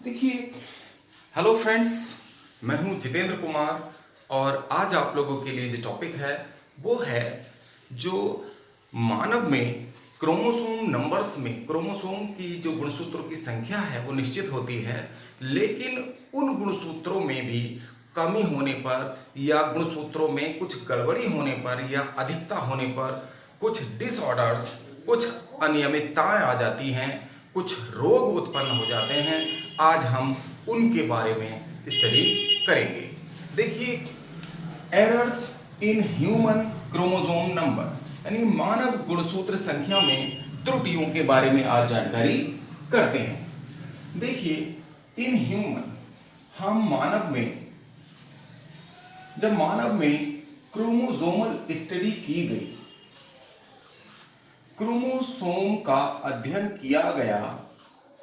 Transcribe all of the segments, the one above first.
देखिए, hello friends, मैं हूं जितेंद्र कुमार और आज आप लोगों के लिए जो टॉपिक है वो है जो मानव में क्रोमोसोम नंबर्स में क्रोमोसोम की जो गुणसूत्रों की संख्या है वो निश्चित होती है, लेकिन उन गुणसूत्रों में भी कमी होने पर या गुणसूत्रों में कुछ गड़बड़ी होने पर या अधिकता होने पर कुछ डिसऑर्डर्स, कुछ अनियमितताएं आ जाती हैं, कुछ रोग उत्पन्न हो जाते हैं। आज हम उनके बारे में स्टडी करेंगे। देखिए, errors in human chromosome number यानी मानव गुणसूत्र संख्या में त्रुटियों के बारे में आज जानकारी करते हैं। देखिए, इन ह्यूमन हम जब मानव में क्रोमोसोमल स्टडी की गई, क्रोमोसोम का अध्ययन किया गया,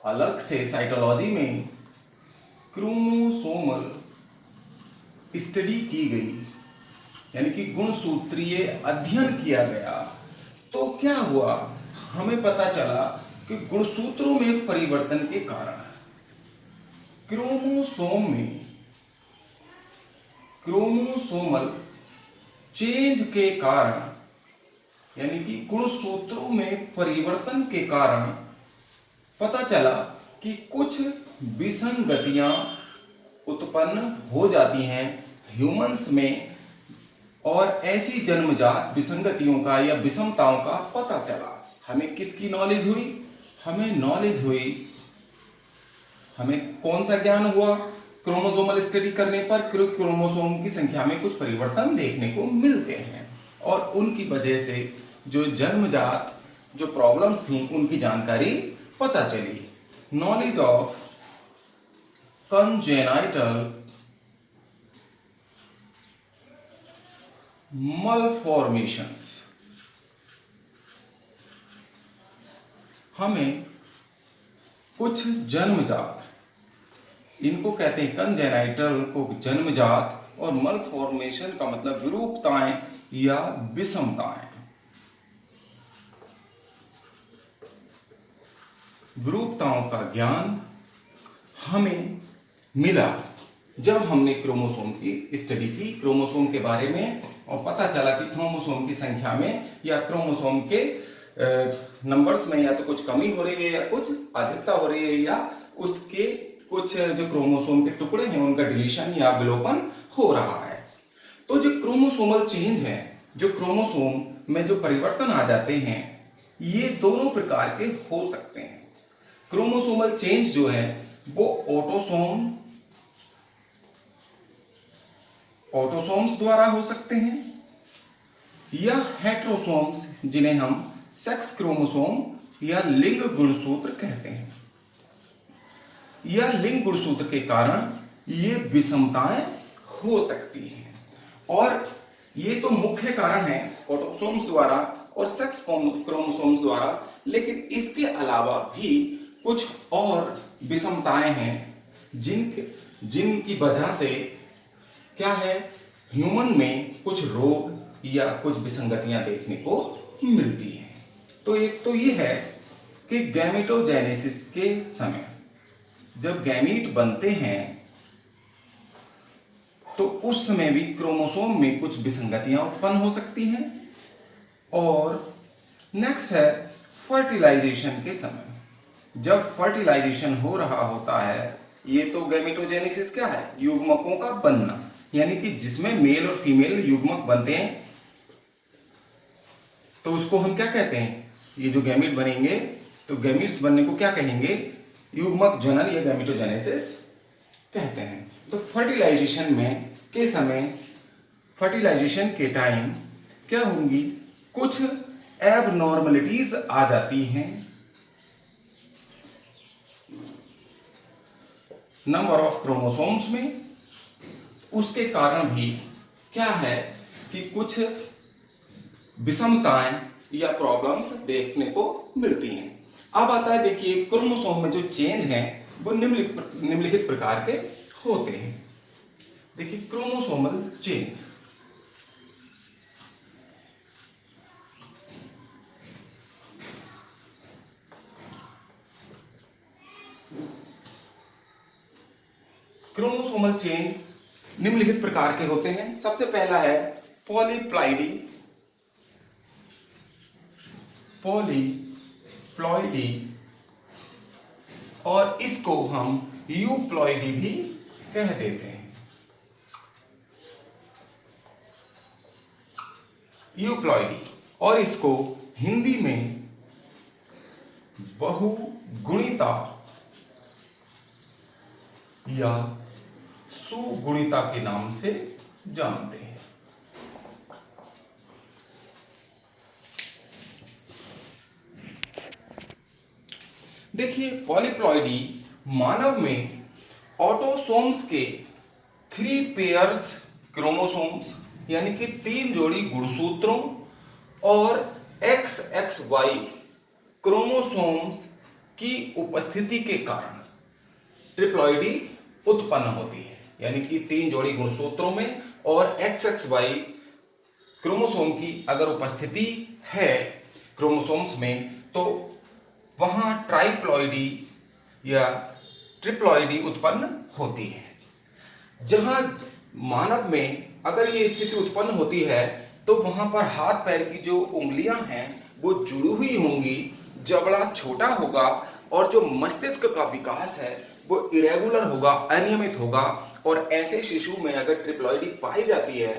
अलग से साइटोलॉजी में क्रोमोसोमल स्टडी की गई यानी कि गुणसूत्रीय अध्ययन किया गया, तो क्या हुआ, हमें पता चला कि गुणसूत्रों में परिवर्तन के कारण क्रोमोसोम में क्रोमोसोमल चेंज के कारण यानी कि गुणसूत्रों में परिवर्तन के कारण पता चला कि कुछ विसंगतियां उत्पन्न हो जाती हैं ह्यूमंस में, और ऐसी जन्मजात विसंगतियों का या विषमताओं का पता चला। हमें किसकी नॉलेज हुई? हमें कौन सा ज्ञान हुआ? क्रोमोसोमल स्टडी करने पर क्रोमोसोम की संख्या में कुछ परिवर्तन देखने को मिलते हैं और उनकी वजह से जो जन्मजात जो प्रॉब्लम्स थी उनकी जानकारी पता चली। नॉलेज ऑफ कंजेनाइटल malformations, हमें कुछ जन्मजात, इनको कहते हैं कंजेनाइटल को जन्मजात, और मलफॉर्मेशन का मतलब विरूपताएं या विषमताएं। विरूपताओं का ज्ञान हमें मिला जब हमने क्रोमोसोम की स्टडी की, क्रोमोसोम के बारे में, और पता चला कि क्रोमोसोम की संख्या में या क्रोमोसोम के नंबर्स में या तो कुछ कमी हो रही है या कुछ अधिकता हो रही है, या उसके कुछ जो क्रोमोसोम के टुकड़े हैं उनका डिलीशन या विलोपन हो रहा है। तो जो क्रोमोसोमल चेंज है, जो क्रोमोसोम में जो परिवर्तन आ जाते हैं, ये दोनों प्रकार के हो सकते हैं। क्रोमोसोमल चेंज जो है वो ऑटोसोम्स द्वारा हो सकते हैं या हेट्रोसोम्स, जिन्हें हम सेक्स क्रोमोसोम या लिंग गुणसूत्र कहते हैं, या लिंग गुणसूत्र के कारण ये विषमताएं हो सकती हैं। और ये तो मुख्य कारण है ऑटोसोम्स द्वारा और सेक्स क्रोमोसोम्स द्वारा, लेकिन इसके अलावा भी कुछ और विषमताएं हैं जिनकी वजह से क्या है, ह्यूमन में कुछ रोग या कुछ विसंगतियां देखने को मिलती हैं। तो एक तो ये है कि गैमेटोजेनेसिस के समय जब गैमीट बनते हैं तो उस समय भी क्रोमोसोम में कुछ विसंगतियां उत्पन्न हो सकती हैं। और नेक्स्ट है फर्टिलाइजेशन के समय, जब फर्टिलाइजेशन हो रहा होता है, ये तो गैमेटोजेनेसिस क्या है, युग्मकों का बनना, यानी कि जिसमें मेल और फीमेल युग्मक बनते हैं, तो उसको हम क्या कहते हैं, ये जो गैमीट बनेंगे, तो गैमीट्स बनने को क्या कहेंगे, युग्मक जनन या गैमेटोजेनेसिस कहते हैं। तो फर्टिलाइजेशन में के समय, फर्टिलाइजेशन के टाइम क्या होंगी, कुछ एबनॉर्मलिटीज आ जाती हैं नंबर ऑफ क्रोमोसोम्स में। उसके कारण भी क्या है कि कुछ विषमताएं या प्रॉब्लम्स देखने को मिलती हैं। अब आता है, देखिए, क्रोमोसोम में जो चेंज हैं वो निम्नलिखित प्रकार के होते हैं। देखिए, क्रोमोसोमल चेंज, क्रोमोसोमल चेन निम्नलिखित प्रकार के होते हैं। सबसे पहला है पॉलीप्लॉइडी। पॉलीप्लॉइडी और इसको हम यूप्लॉइडी भी कह देते हैं। यूप्लॉइडी और इसको हिंदी में बहुगुणिता या सुगुणिता के नाम से जानते हैं। देखिए, पॉलीप्लॉइडी मानव में ऑटोसोम्स के 3 पेयर्स क्रोमोसोम्स यानी कि 3 जोड़ी गुणसूत्रों और XXY क्रोमोसोम्स की उपस्थिति के कारण ट्रिप्लॉइडी उत्पन्न होती है। यानी कि 3 जोड़ी गुणसूत्रों में और XXY क्रोमोसोम की अगर उपस्थिति है क्रोमोसोम्स में तो वहां ट्राइप्लॉइडी या ट्रिप्लॉइडी उत्पन्न होती है। जहां मानव में अगर ये स्थिति उत्पन्न होती है तो वहां पर हाथ पैर की जो उंगलियां हैं वो जुड़ी हुई होंगी, जबड़ा छोटा होगा और जो मस्तिष्क का विकास है वो इरेगुलर होगा, अनियमित होगा। और ऐसे शिशु में अगर ट्रिप्लॉइडी पाई जाती है,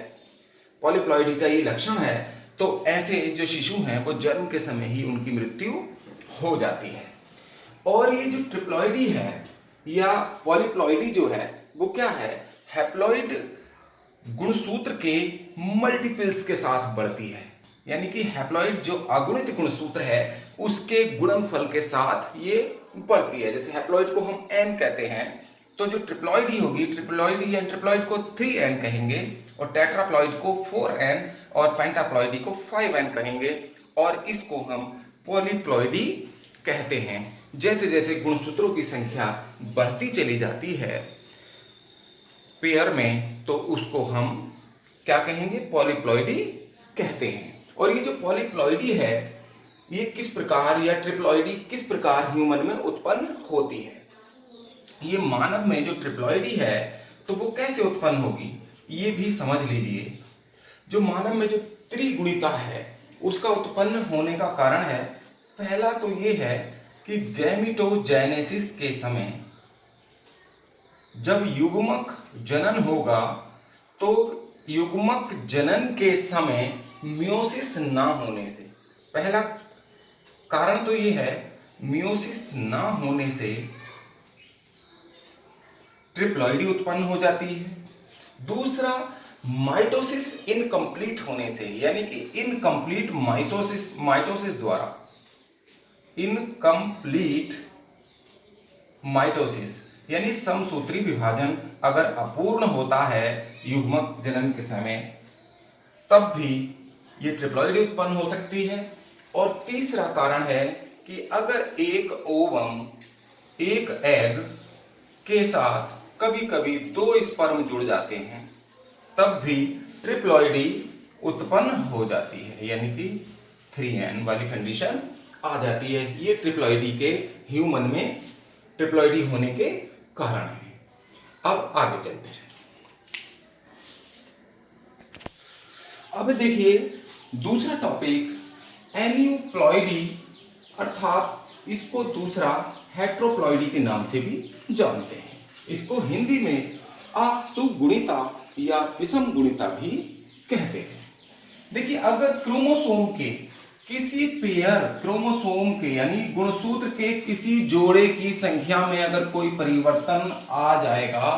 पॉलीप्लॉइडी का ये लक्षण है, तो ऐसे जो शिशु हैं वो जन्म के समय ही उनकी मृत्यु हो जाती है। और ये जो ट्रिप्लॉइडी है या पॉलीप्लॉइडी जो है वो क्या है, हैप्लॉइड गुणसूत्र के मल्टीपल्स के साथ बढ़ती है। यानी कि हैप्लॉइड जो अगुणित गुणसूत्र है उसके गुणनफल के साथ ये बढ़ती है। जैसे हैप्लॉइड को हम n कहते हैं तो जो ट्रिप्लॉइडी होगी, ट्रिप्लॉइडी या ट्रिप्लॉइड को 3n कहेंगे और टेट्राप्लॉइड को 4n और पेंटाप्लॉइडी को 5n कहेंगे और इसको हम पॉलीप्लॉइडी कहते हैं। जैसे जैसे गुणसूत्रों की संख्या बढ़ती चली जाती है पेयर में तो उसको हम क्या कहेंगे, पॉलीप्लॉइडी कहते हैं। और ये जो पॉलीप्लॉइडी है ये किस प्रकार या ट्रिप्लॉइडी किस प्रकार ह्यूमन में उत्पन्न होती है। ये मानव में जो ट्रिप्लॉइडी है तो वो कैसे उत्पन्न होगी ये भी समझ लीजिए। जो मानव में जो त्रिगुणिता है उसका उत्पन्न होने का कारण है, पहला तो ये है कि गैमीटोजेनेसिस के समय जब युग्मक जनन होगा तो युग्मक जनन के समय मियोसिस ना होने से, पहला कारण तो ये है मियोसिस ना होने से ट्रिप्लॉइडी उत्पन्न हो जाती है। दूसरा, माइटोसिस इनकम्प्लीट होने से, यानी कि इनकम्प्लीट माइटोसिस द्वारा, इनकम्प्लीट माइटोसिस यानी समसूत्री विभाजन अगर अपूर्ण होता है युग्मक जनन के समय तब भी ये ट्रिप्लॉइडी उत्पन्न हो सकती है। और तीसरा कारण है कि अगर एक ओवम एक एग के साथ कभी कभी 2 स्पर्म जुड़ जाते हैं तब भी ट्रिप्लॉइडी उत्पन्न हो जाती है, यानी कि 3n वाली कंडीशन आ जाती है। ये ट्रिप्लॉइडी के ह्यूमन में ट्रिप्लॉइडी होने के कारण है। अब आगे चलते हैं। अब देखिए दूसरा टॉपिक एन्यूप्लॉइडी, अर्थात इसको दूसरा हेट्रोप्लॉइडी के नाम से भी जानते हैं। इसको हिंदी में असुगुणिता या विषम गुणिता भी कहते हैं। देखिए, अगर क्रोमोसोम के किसी पेयर क्रोमोसोम के यानी गुणसूत्र के किसी जोड़े की संख्या में अगर कोई परिवर्तन आ जाएगा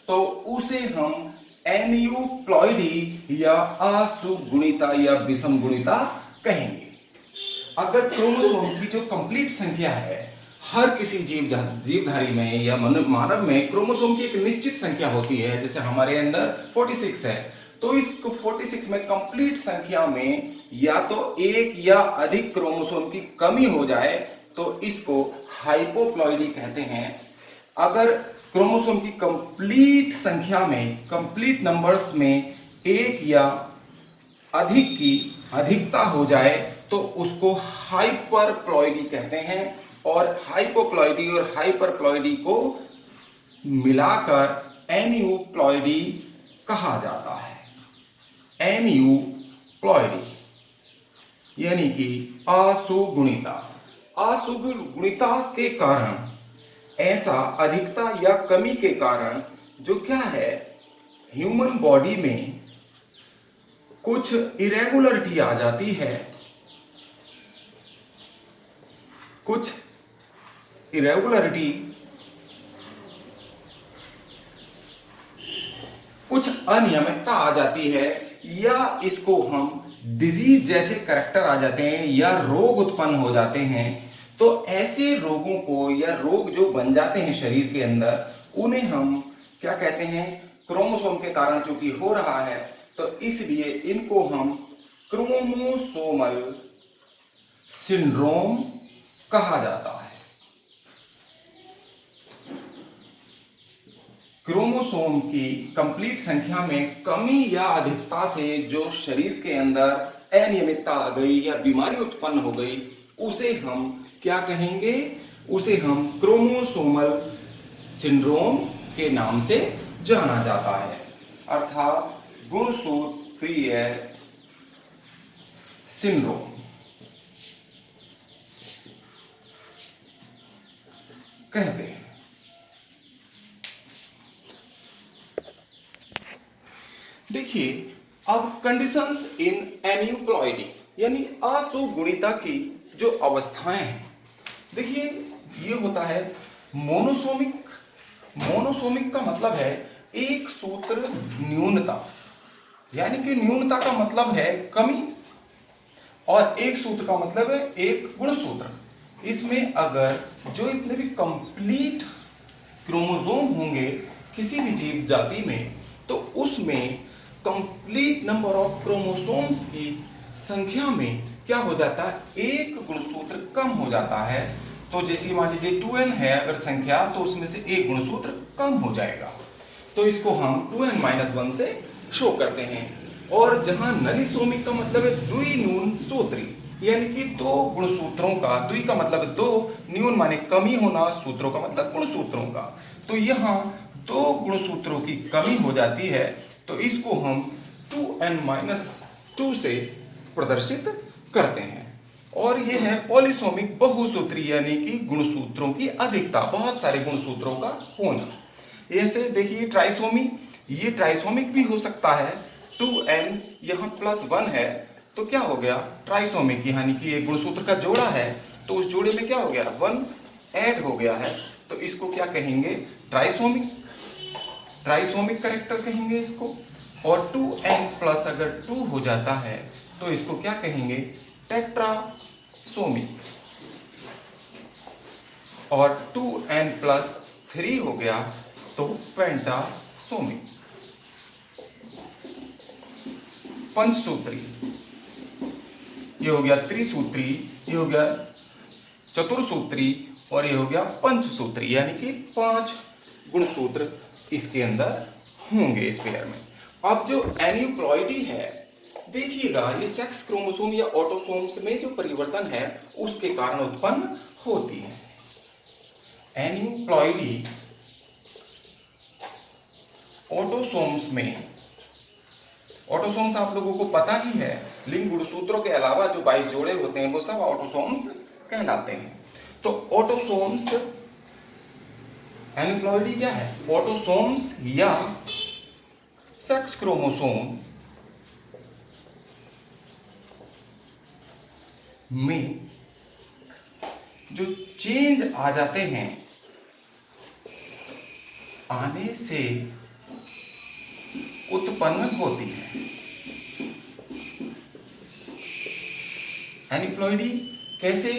तो उसे हम एन्यूप्लॉइडी या असुगुणिता या विषम गुणिता कहेंगे। अगर क्रोमोसोम की जो कंप्लीट संख्या है, हर किसी जीवधारी में या मानव में क्रोमोसोम की एक निश्चित संख्या होती है, जैसे हमारे अंदर 46 है, तो इस 46 में कंप्लीट संख्या में या तो एक या अधिक क्रोमोसोम की कमी हो जाए तो इसको हाइपोप्लॉइडी कहते हैं। अगर क्रोमोसोम की कंप्लीट संख्या में, कंप्लीट नंबर्स में एक या अधिक की अधिकता हो जाए तो उसको हाइपरप्लॉइडी कहते हैं। और हाइपोप्लॉइडी और हाइपरप्लॉइडी को मिलाकर एन्यूप्लॉइडी कहा जाता है। एन्यूप्लॉइडी यानी कि असुगुणिता। असुगुणिता के कारण, ऐसा अधिकता या कमी के कारण जो क्या है, ह्यूमन बॉडी में कुछ इरेगुलरिटी आ जाती है, कुछ इरेगुलरिटी, कुछ अनियमितता आ जाती है, या इसको हम डिजीज जैसे करैक्टर आ जाते हैं या रोग उत्पन्न हो जाते हैं। तो ऐसे रोगों को या रोग जो बन जाते हैं शरीर के अंदर, उन्हें हम क्या कहते हैं, क्रोमोसोम के कारण चूंकि हो रहा है, तो इसलिए इनको हम क्रोमोसोमल सिंड्रोम कहा जाता है। क्रोमोसोम की कंप्लीट संख्या में कमी या अधिकता से जो शरीर के अंदर अनियमितता आ गई या बीमारी उत्पन्न हो गई, उसे हम क्या कहेंगे, उसे हम क्रोमोसोमल सिंड्रोम के नाम से जाना जाता है, अर्थात गुणसूत्रीय सिंड्रोम कहते हैं। देखिए, अब कंडीशंस इन एन्यूप्लॉइडी यानी असुगुणिता की जो अवस्थाएं हैं, देखिए ये होता है मोनोसोमिक। मोनोसोमिक का मतलब है एक सूत्र न्यूनता, यानी कि न्यूनता का मतलब है कमी, और एक सूत्र का मतलब है एक गुणसूत्र। इसमें अगर जो इतने भी कंप्लीट क्रोमोसोम होंगे किसी भी जीव जाति में, तो उसमें कंप्लीट नंबर ऑफ क्रोमोसोम्स की संख्या में क्या हो जाता है, एक गुणसूत्र कम हो जाता है। तो जैसे मान लीजिए 2n है अगर संख्या, तो उसमें से एक गुणसूत्र कम हो जाएगा, तो इसको हम 2n-1 से शो करते हैं। और जहां नलिसोमिक का मतलब है द्विन्यून सूत्री, यानी कि दो गुणसूत्रों का, द्वि का मतलब दो, न्यून माने कमी होना, सूत्रों का मतलब गुणसूत्रों का, तो यहाँ दो गुणसूत्रों की कमी हो जाती है, तो इसको हम 2n-2 से प्रदर्शित करते हैं। और यह है पॉलीसोमिक बहुसूत्री, यानी कि गुणसूत्रों की अधिकता, बहुत सारे गुणसूत्रों का होना। ऐसे देखिए ट्राइसोमी, ये ट्राइसोमिक भी हो सकता है, 2n यहाँ +1 है, तो क्या हो गया ट्राइसोमिक, यानी कि एक गुणसूत्र का जोड़ा है, तो उस जोड़े में क्या हो गया 1 ऐड हो गया है, तो इसको क्या कहेंगे, ट्राइसोमिक। ट्राइसोमिक कैरेक्टर कहेंगे इसको। और 2n+ अगर 2 हो जाता है, तो इसको क्या कहेंगे, टेट्रासोमिक। और 2n+3 हो गया तो पेंटासोमिक। पंचसूत्री, ये हो गया त्रिसूत्री, ये हो गया चतुर्सूत्री, और ये हो गया पंचसूत्री, यानी कि 5 गुणसूत्र इसके अंदर होंगे इस पेयर में। अब जो एन्यूप्लॉइडी है, देखिएगा ये सेक्स क्रोमोसोम या ऑटोसोम्स में जो परिवर्तन है उसके कारण उत्पन्न होती है। एन्यूप्लॉइडी ऑटोसोम्स में, ऑटोसोम्स आप लोगों को पता ही है, लिंग गुणसूत्रों के अलावा जो 22 जोड़े होते हैं वो सब ऑटोसोम्स कहलाते हैं। तो ऑटोसोम्स, एन्यूप्लॉइडी क्या है, ऑटोसोम्स या सेक्स क्रोमोसोम में जो चेंज आ जाते हैं, आने से उत्पन्न होती है। एन्यूप्लॉइडी कैसे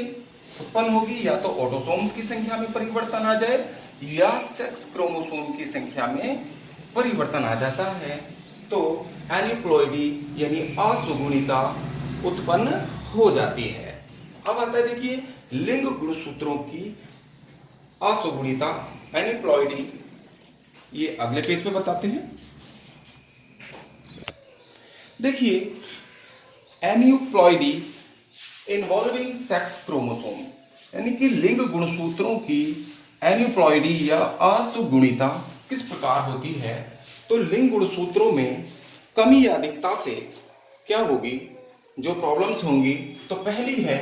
उत्पन्न होगी, या तो ऑटोसोम्स की संख्या में परिवर्तन आ जाए या सेक्स क्रोमोसोम की संख्या में परिवर्तन आ जाता है, तो एन्यूप्लॉइडी यानी असुगुणिता उत्पन्न हो जाती है। अब आता है देखिए लिंग गुणसूत्रों की असुगुणिता, एन्यूप्लॉइडी, ये अगले पेज पे बताते हैं। देखिए एन्यूप्लॉइडी इन्वॉल्विंग सेक्स क्रोमोसोम, यानी कि लिंग गुणसूत्रों की एन्यूप्लॉइडी या असुगुणिता किस प्रकार होती है, तो लिंग गुणसूत्रों में कमी या अधिकता से क्या होगी, जो प्रॉब्लम्स होंगी, तो पहली है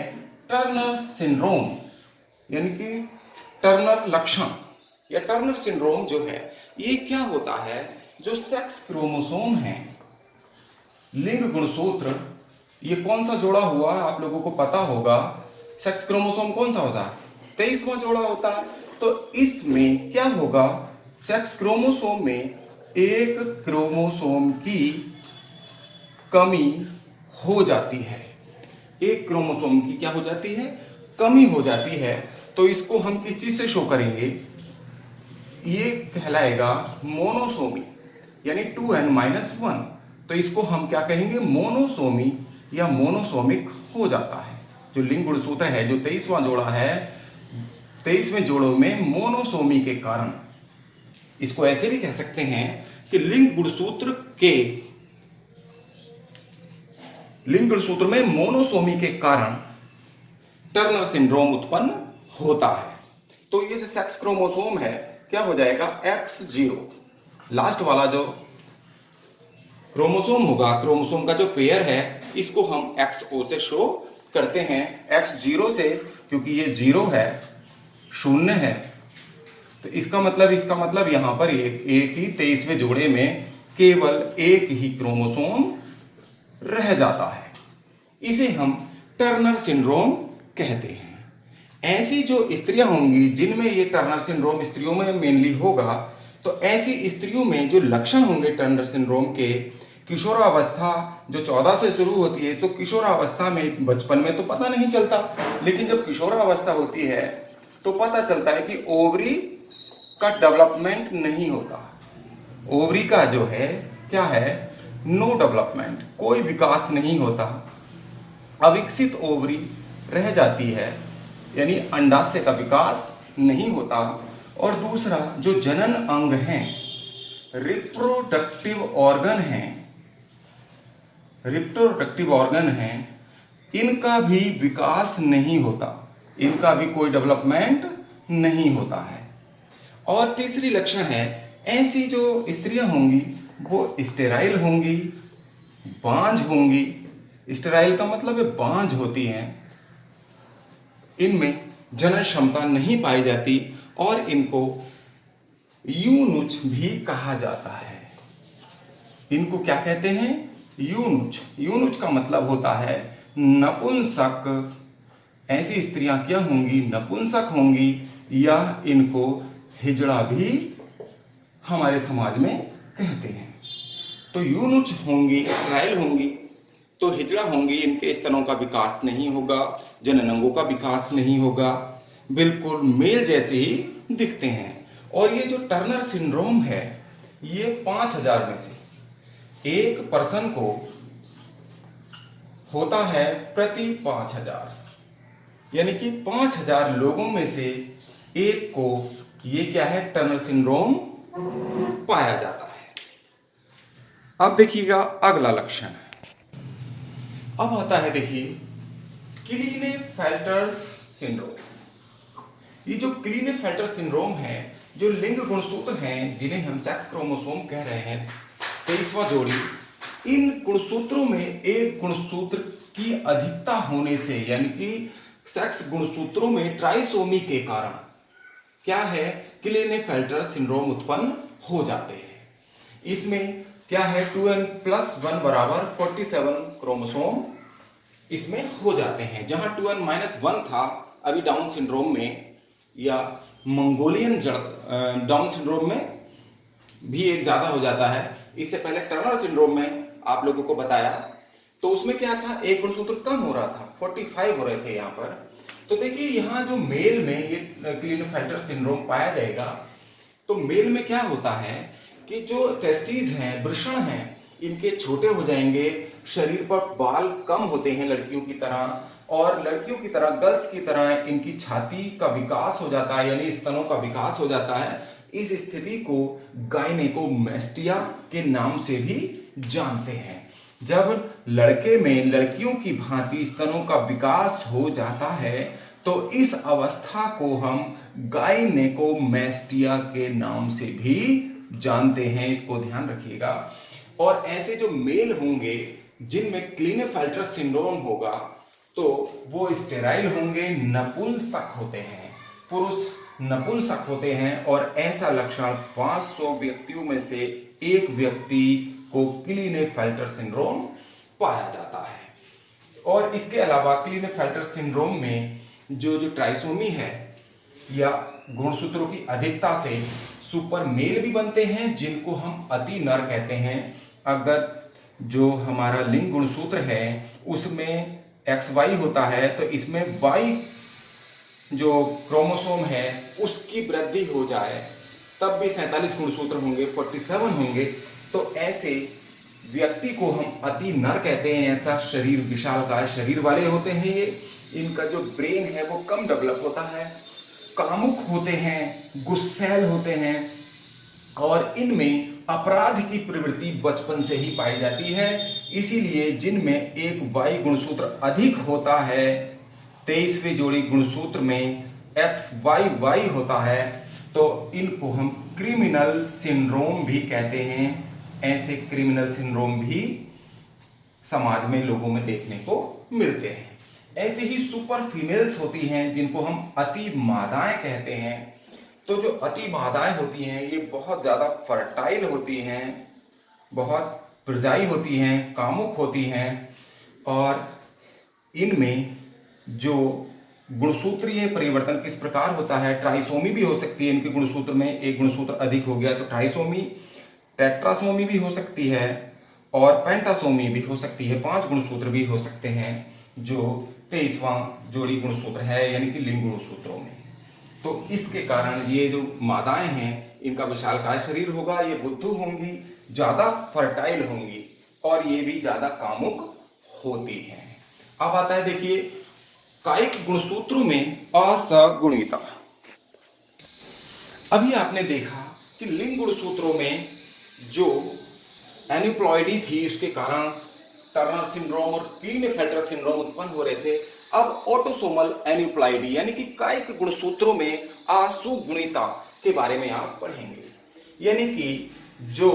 टर्नर सिंड्रोम, यानी कि टर्नर लक्षण या टर्नर सिंड्रोम जो है, ये क्या होता है, जो सेक्स क्रोमोसोम है, लिंग गुणसूत्र, ये कौन सा जोड़ा हुआ है आप लोगों को पता होगा। सेक्स क्रोमोसोम कौन सा होता है, 23वां जोड़ा होता है। तो इसमें क्या होगा, सेक्स क्रोमोसोम में एक क्रोमोसोम की कमी हो जाती है, एक क्रोमोसोम की क्या हो जाती है, कमी हो जाती है। तो इसको हम किस चीज से शो करेंगे, ये कहलाएगा मोनोसोमी, यानी 2n-1। तो इसको हम क्या कहेंगे, मोनोसोमी या मोनोसोमिक हो जाता है। जो लिंग गुणसूत्र है, जो 23वां जोड़ा है, 23वें जोड़ों में मोनोसोमी के कारण, इसको ऐसे भी कह सकते हैं कि लिंग गुणसूत्र में मोनोसोमी के कारण टर्नर सिंड्रोम उत्पन्न होता है। तो ये जो सेक्स क्रोमोसोम है क्या हो जाएगा, X0, लास्ट वाला जो क्रोमोसोम होगा, क्रोमोसोम का जो पेयर है, इसको हम XO से शो करते हैं, X0 से, क्योंकि ये 0 है, 0 है। तो इसका मतलब यहां पर एक ही 23वें जोड़े में केवल एक ही क्रोमोसोम रह जाता है। इसे हम टर्नर सिंड्रोम कहते हैं। ऐसी जो स्त्रियां होंगी जिनमें ये टर्नर सिंड्रोम स्त्रियों में मेनली होगा, तो ऐसी स्त्रियों में जो लक्षण होंगे टर्नर सिंड्रोम के, किशोरावस्था जो 14 से शुरू होती है, तो किशोरावस्था में, बचपन में तो पता नहीं चलता, लेकिन जब किशोरावस्था होती है तो पता चलता है कि ओवरी का डेवलपमेंट नहीं होता। ओवरी का जो है क्या है, नो डेवलपमेंट, कोई विकास नहीं होता, अविकसित ओवरी रह जाती है, यानी अंडाशय का विकास नहीं होता। और दूसरा जो जनन अंग हैं, रिप्रोडक्टिव ऑर्गन हैं, इनका भी विकास नहीं होता, इनका भी कोई डेवलपमेंट नहीं होता है। और तीसरी लक्षण है, ऐसी जो स्त्रियां होंगी वो स्टेराइल होंगी, बांझ होंगी। स्टेराइल का मतलब है बांझ होती हैं, इनमें जनन क्षमता नहीं पाई जाती और इनको यूनुच भी कहा जाता है। इनको क्या कहते हैं, यूनुच। यूनुच का मतलब होता है नपुंसक। ऐसी स्त्रियां क्या होंगी, नपुंसक होंगी, या इनको हिजड़ा भी हमारे समाज में कहते हैं। तो यूनुच होंगी, स्टेराइल होंगी, तो हिजड़ा होंगी, इनके स्तनों का विकास नहीं होगा, जननांगों का विकास नहीं होगा, बिल्कुल मेल जैसे ही दिखते हैं। और ये जो टर्नर सिंड्रोम है, ये 5000 में से एक पर्सन को होता है प्रति 5000, यानी कि 5000 लोगों में से एक को ये क्या है, टर्नर सिंड्रोम पाया जाता है। अब देखिएगा अगला लक्षण, अब आता है देखिए क्लीनेफेल्टर सिंड्रोम। ये जो क्लीनेफेल्टर सिंड्रोम है, जो लिंग गुणसूत्र हैं जिन्हें हम सेक्स क्रोमोसोम कह रहे हैं, 23वां जोड़ी, इन गुणसूत्रों में एक गुणसूत्र की अधिकता होने से, यानी कि सेक्स गुणसूत्रों में ट्राइसोमी के कारण क्या है, क्लीनेफेल्टर सिंड्रोम उत्पन्न हो जाते हैं। इसमें क्या है, 2n+1 बराबर 47 क्रोमोसोम इसमें हो जाते हैं। जहां 2n-1 था, अभी डाउन सिंड्रोम में या मंगोलियन डाउन सिंड्रोम में भी एक ज्यादा हो जाता है। इससे पहले टर्नर सिंड्रोम में आप लोगों को बताया, तो उसमें क्या था, एक गुणसूत्र कम हो रहा था, 45 हो रहे थे यहाँ पर। तो देखिए यहाँ जो मेल में ये क्लीनेफेल्टर सिंड्रोम पाया जाएगा, तो मेल में क्या होता है कि जो टेस्टिस हैं, वृषण हैं, इनके छोटे हो जाएंगे, शरीर पर बाल कम होते हैं लड़कियों की तरह, और लड़कियों की तरह, गर्ल्स की तरह इनकी छाती का विकास हो जाता है, यानी स्तनों का विकास हो जाता है। इस स्थिति को गायनेकोमेस्टिया के नाम से भी जानते हैं। जब लड़के में लड़कियों की भांति स्तनों का विकास हो जाता है, तो इस अवस्था को हम गायनेकोमेस्टिया के नाम से भी जानते हैं, इसको ध्यान रखिएगा। और ऐसे जो मेल होंगे जिनमें क्लीनेफेल्टर सिंड्रोम होगा तो वो स्टेराइल होंगे, नपुंसक होते हैं, पुरुष नपुंसक होते हैं। और ऐसा लक्षण 500 व्यक्तियों में से एक व्यक्ति को क्लीनेफेल्टर सिंड्रोम पाया जाता है। और इसके अलावा क्लीनेफेल्टर सिंड्रोम में जो ट्राइसोमी है या गुणसूत्रों की अधिकता से सुपर मेल भी बनते हैं, जिनको हम अति नर कहते हैं। अगर जो हमारा लिंग गुणसूत्र है उसमें XY होता है तो इसमें Y जो क्रोमोसोम है उसकी वृद्धि हो जाए तब भी 47 गुणसूत्र होंगे, 47 होंगे। तो ऐसे व्यक्ति को हम अति नर कहते हैं। ऐसा शरीर, विशालकाय शरीर वाले होते हैं ये। इनका जो ब्रेन है वो कम डेवलप होता है, कामुक होते हैं, गुस्सैल होते हैं और इनमें अपराध की प्रवृत्ति बचपन से ही पाई जाती है। इसीलिए जिनमें एक Y गुणसूत्र अधिक होता है, 23वीं जोड़ी गुणसूत्र में XYY होता है, तो इनको हम क्रिमिनल सिंड्रोम भी कहते हैं। ऐसे क्रिमिनल सिंड्रोम भी समाज में लोगों में देखने को मिलते हैं। ऐसे ही सुपर फीमेल्स होती हैं जिनको हम अति मादाएं कहते हैं। तो जो अति मादाएं होती हैं ये बहुत ज़्यादा फर्टाइल होती हैं, बहुत प्रजाई होती हैं, कामुक होती हैं और इनमें जो गुणसूत्रीय परिवर्तन किस प्रकार होता है, ट्राइसोमी भी हो सकती है इनके गुणसूत्र में, एक गुणसूत्र अधिक हो गया तो ट्राइसोमी, टेट्रासोमी भी हो सकती है और पेंटासोमी भी हो सकती है। 5 गुणसूत्र भी हो सकते हैं जो 23वां जोड़ी गुणसूत्र है यानी कि लिंग गुणसूत्रों में। तो इसके कारण ये जो मादाएं हैं इनका विशालकाय शरीर होगा, ये बुद्धू होंगी, ज़्यादा फर्टाइल होंगी और ये भी ज़्यादा कामुक होती हैं। अब आता है देखिए कायिक गुणसूत्रों में असगुणिता। अभी आपने देखा कि लिंग गुणसूत्रों में जो एन्यूप्लॉइडी थी उसके कारण टर्नर सिंड्रोम और क्लीनेफेल्टर सिंड्रोम उत्पन्न हो रहे थे। अब ऑटोसोमल एन्यूप्लॉइडी यानी कि कायिक गुणसूत्रों में असुगुणिता के बारे में आप पढ़ेंगे। यानी कि जो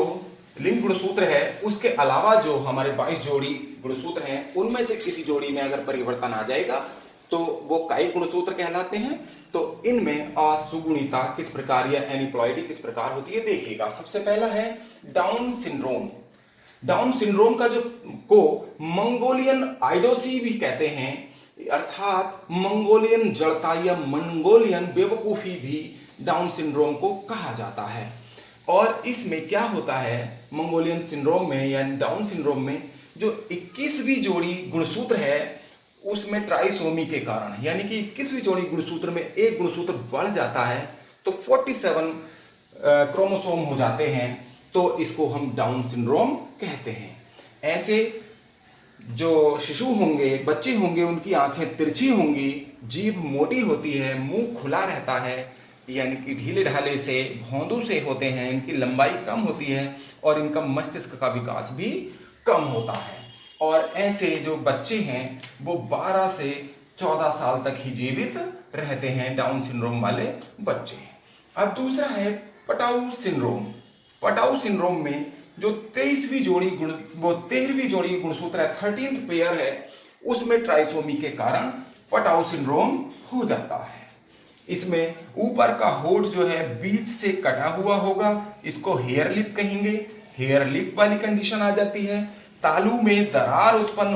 लिंग गुणसूत्र है उसके अलावा जो हमारे 22 जोड़ी गुणसूत्र हैं उनमें से किसी जोड़ी में अगर परिवर्तन आ जाएगा तो वो कायिक गुणसूत्र कहलाते हैं। तो इनमें असुगुणिता किस प्रकार या एन्यूप्लॉइडी किस प्रकार होती है देखिएगा। सबसे पहला है डाउन सिंड्रोम। डाउन सिंड्रोम का जो को मंगोलियन आइडोसी भी कहते हैं, अर्थात मंगोलियन जड़ता या मंगोलियन बेवकूफी भी डाउन सिंड्रोम को कहा जाता है। और इसमें क्या होता है, मंगोलियन सिंड्रोम में या डाउन सिंड्रोम में जो 21वीं जोड़ी गुणसूत्र है उसमें ट्राइसोमी के कारण यानी कि 21वीं जोड़ी गुणसूत्र में एक गुणसूत्र बढ़ जाता है तो 47 क्रोमोसोम हो जाते हैं, तो इसको हम डाउन सिंड्रोम कहते हैं। ऐसे जो शिशु होंगे, बच्चे होंगे, उनकी आंखें तिरछी होंगी, जीभ मोटी होती है, मुंह खुला रहता है यानी कि ढीले ढाले से, भौंदू से होते हैं, इनकी लंबाई कम होती है और इनका मस्तिष्क का विकास भी कम होता है। और ऐसे जो बच्चे हैं वो 12 से 14 साल तक ही जीवित रहते हैं, डाउन सिंड्रोम वाले बच्चे। अब दूसरा है पटाऊ सिंड्रोम। पटाऊ सिंड्रोम में जो 13वीं जोड़ी गुणसूत्र है, 13th पेयर है, उसमें ट्राइसोमी के कारण पटाऊ सिंड्रोम हो जाता है। इसमें ऊपर का होठ जो है बीच से कटा हुआ होगा, इसको हेयर लिप कहेंगे। हेयर लिप वाली कंडीशन आ जाती है। तालू में दरार उत्पन्न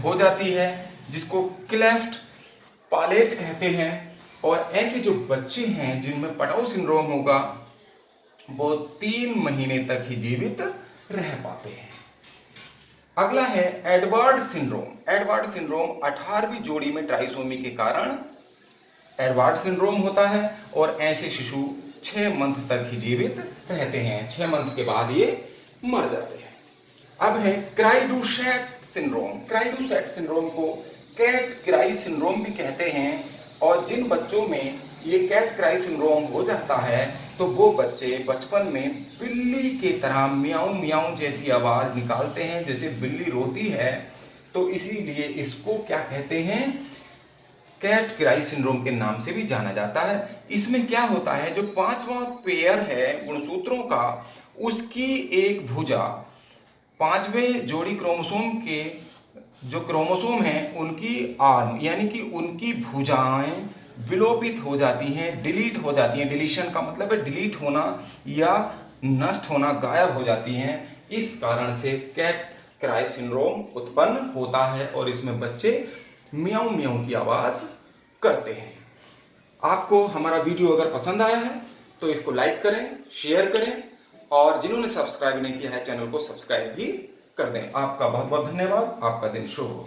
हो जाती है जिसको क्लेफ्ट पालेट कहते हैं। और ऐसे जो बच्चे हैं जिनमें पटाऊ सिंड्रोम होगा वो 3 महीने तक ही जीवित रह पाते हैं। अगला है एडवर्ड सिंड्रोम। एडवर्ड सिंड्रोम 18वीं जोड़ी में ट्राइसोमी के कारण एडवर्ड सिंड्रोम होता है और ऐसे शिशु 6 मंथ तक ही जीवित रहते हैं। 6 मंथ के बाद ये मर जाते हैं। अब है क्राइडुशैट सिंड्रोम। क्राइडुशैट सिंड्रोम को कैट क्राई सिंड्रोम भी कहते हैं। और जिन बच्चों में ये कैट क्राई सिंड्रोम हो जाता है तो वो बच्चे बचपन में बिल्ली के तरह म्याऊं म्याऊं जैसी आवाज निकालते हैं, जैसे बिल्ली रोती है। तो इसीलिए इसको क्या कहते हैं, कैट क्राई सिंड्रोम के नाम से भी जाना जाता है। इसमें क्या होता है, जो पांचवा पेयर है गुणसूत्रों का, उसकी एक भुजा पांचवें जोड़ी क्रोमोसोम के जो क्रोमोसोम हैं उनकी आर्म यानी कि उनकी भुजाएं विलोपित हो जाती हैं, डिलीट हो जाती हैं। डिलीशन का मतलब है डिलीट होना या नष्ट होना, गायब हो जाती हैं। इस कारण से कैट क्राई सिंड्रोम उत्पन्न होता है और इसमें बच्चे म्याऊं म्याऊं की आवाज करते हैं। आपको हमारा वीडियो अगर पसंद आया है तो इसको लाइक करें, शेयर करें और जिन्होंने सब्सक्राइब नहीं किया है चैनल को सब्सक्राइब भी कर दें। आपका बहुत बहुत धन्यवाद। आपका दिन शुभ हो।